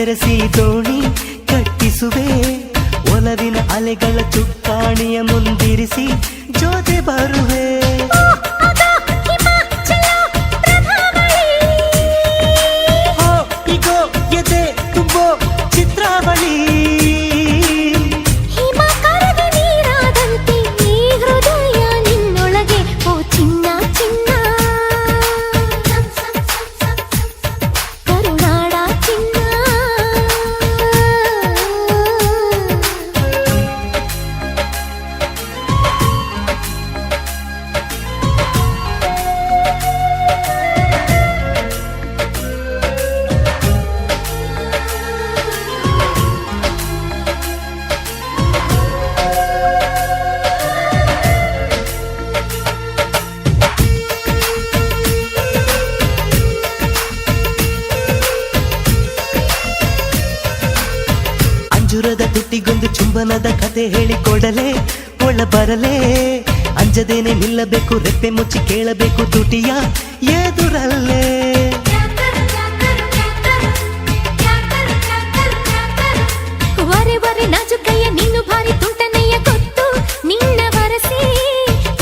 ಬೆರೆಸಿ ದೋಣಿ ಕಟ್ಟಿಸುವೆ ಒಲವಿನ ಅಲೆಗಳ ಚುಕ್ಕಾಣಿಯ ಮುಂದಿರಿಸಿ ಜೊತೆ ಬರುವೆ ಈಗೋ ಎದೆ ತುಂಬೋ ಚಿತ್ರಾವಳಿ ಅಂಜುರದ ತುಟಿಗೊಂದು ಚುಂಬನದ ಕತೆ ಹೇಳಿಕೊಡಲೇ ಒಳ ಬರಲೇ ಅಂಜದೇನೆ ನಿಲ್ಲಬೇಕು ರೆಪ್ಪೆ ಮುಚ್ಚಿ ಕೇಳಬೇಕು ತುಟಿಯ ಎದುರಲ್ಲೇ ವರೆ ವರೆ ನಾಜುಕಯ್ಯ ನೀನು ಭಾರಿ ತುಂಟನೆಯ ಗೊತ್ತು ನಿನ್ನ ವರಸಿ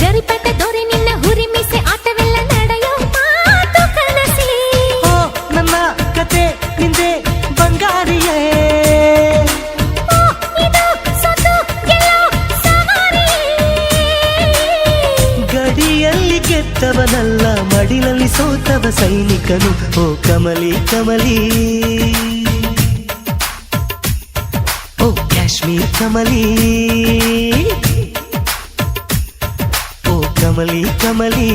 ಜರಿಪಟ್ಟ ದೊರೆ ನಿನ್ನ ಹುರಿಮಿಸೆ ಆಟವೆಲ್ಲ ನಡೆಯೋ ಮಾತು ಕನಸಿ ನನ್ನ ಕತೆ ನಿಂದೆ ಬಂಗಾರಿಯೇ ಗಡಿಯಲ್ಲಿ ಗೆದ್ದವನಲ್ಲ ಮಡಿಲಲ್ಲಿ ಸೋತವ ಸೈನಿಕನು ಓ ಕಮಲಿ ಕಮಲಿ ಓ ಕಾಶ್ಮೀರ್ ಕಮಲಿ ಓ ಕಮಲಿ ಕಮಲಿ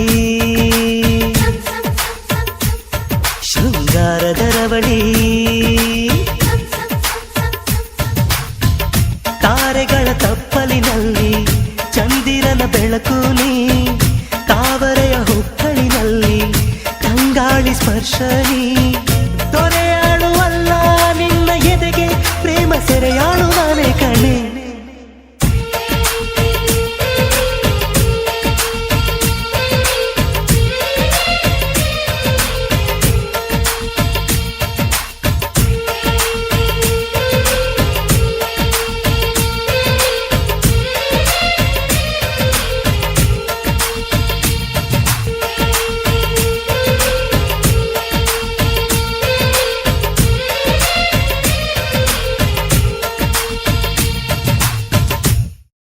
ಶೃಂಗಾರದ ರವಳಿ ತಾರೆಗಳ ತಪ್ಪಲಿನಲ್ಲಿ ಚಂದಿರನ ಬೆಳಕು ನೀ ತಾವರೆಯ ಹೊಕ್ಕಳಿನಲ್ಲಿ ತಂಗಾಳಿ ಸ್ಪರ್ಶ ನೀ